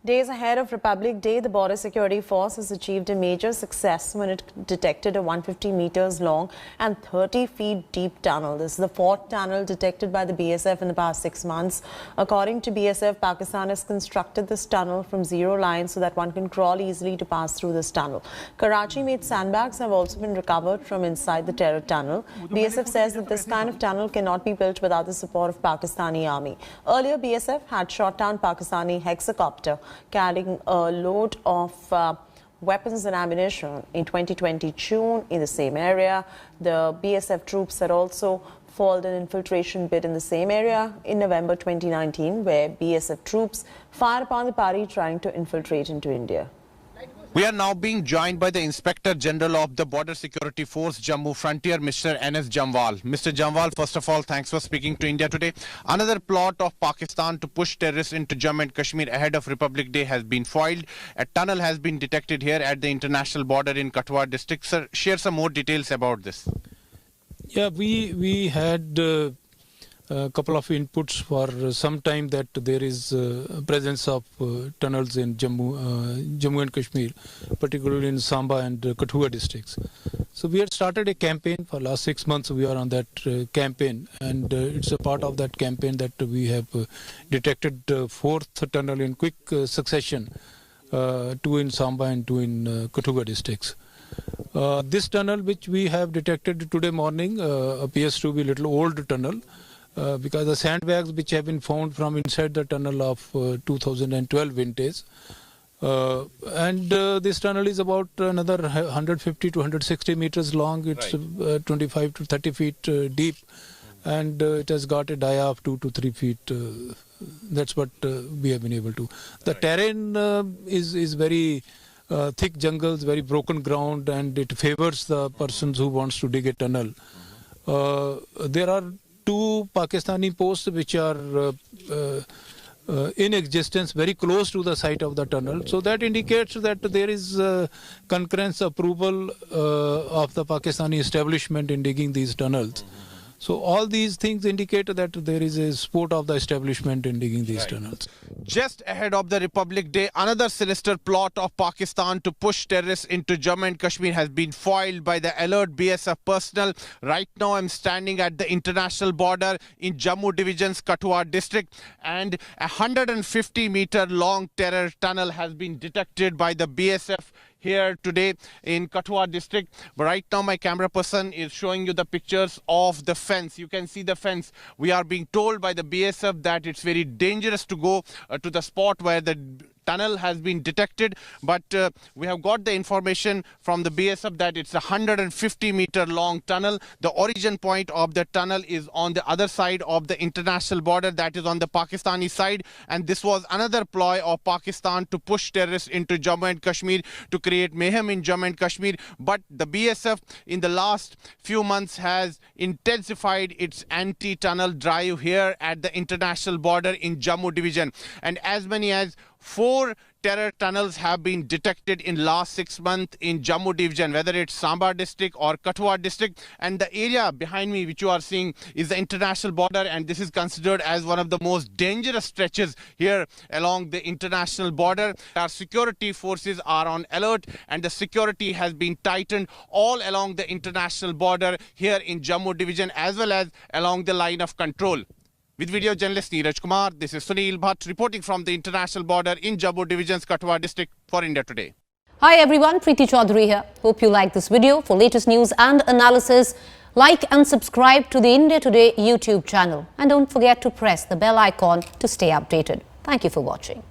Days ahead of Republic Day, the Border Security Force has achieved a major success when it detected a 150 meters long and 30 feet deep tunnel. This is the fourth tunnel detected by the BSF in the past 6 months. According to BSF, Pakistan has constructed this tunnel from zero line so that one can crawl easily to pass through this tunnel. Karachi-made sandbags have also been recovered from inside the terror tunnel. BSF says that this kind of tunnel cannot be built without the support of Pakistani army. Earlier, BSF had shot down Pakistani hexacopter carrying a load of weapons and ammunition in 2020 June in the same area. The BSF troops had also foiled an infiltration bid in the same area in November 2019, where BSF troops fired upon the party trying to infiltrate into India. We are now being joined by the Inspector General of the Border Security Force, Jammu Frontier, Mr. N.S. Jamwal. Mr. Jamwal, first of all, thanks for speaking to India today. Another plot of Pakistan to push terrorists into Jammu and Kashmir ahead of Republic Day has been foiled. A tunnel has been detected here at the international border in Katwa district. Sir, share some more details about this. Yeah, we had a couple of inputs for some time that there is presence of tunnels in Jammu and Kashmir, particularly in Samba and Kathua districts. So we had started a campaign for last 6 months. We are on that campaign, and it's a part of that campaign that we have detected fourth tunnel in quick succession, two in Samba and two in Kathua districts. This tunnel which we have detected today morning appears to be a little old tunnel. Because the sandbags which have been found from inside the tunnel of 2012 vintage, and this tunnel is about another 150 to 160 meters long. It's 25 to 30 feet deep, and it has got a dia of 2 to 3 feet. That's what we have been able to. The terrain is very thick jungles, very broken ground, and it favors the persons who wants to dig a tunnel. There are two Pakistani posts which are in existence very close to the site of the tunnel. So that indicates that there is concurrent approval of the Pakistani establishment in digging these tunnels. So all these things indicate that there is a support of the establishment in digging these tunnels. Just ahead of the Republic Day, another sinister plot of Pakistan to push terrorists into Jammu and Kashmir has been foiled by the alert BSF personnel. Right now I'm standing at the international border in Jammu Division's Katwa district, and a 150-meter long terror tunnel has been detected by the BSF here today in Katwa district. But right now my camera person is showing you the pictures of the fence. You can see the fence. We are being told by the BSF that it's very dangerous to go to the spot where the tunnel has been detected, but we have got the information from the BSF that it's a 150-meter long tunnel. The origin point of the tunnel is on the other side of the international border, that is on the Pakistani side, and this was another ploy of Pakistan to push terrorists into Jammu and Kashmir, to create mayhem in Jammu and Kashmir. But the BSF in the last few months has intensified its anti-tunnel drive here at the international border in Jammu Division, and as many as 4 terror tunnels have been detected in last 6 months in Jammu Division, whether it's Samba district or Katwa district. And the area behind me which you are seeing is the international border, and this is considered as one of the most dangerous stretches here along the international border. Our security forces are on alert, and the security has been tightened all along the international border here in Jammu Division as well as along the line of control. With video journalist Neeraj Kumar, this is Sunil Bhatt reporting from the international border in Jammu Division's Katwa district for India Today. Hi everyone, Preeti Chaudhary here. Hope you like this video. For latest news and analysis, like and subscribe to the India Today YouTube channel. And don't forget to press the bell icon to stay updated. Thank you for watching.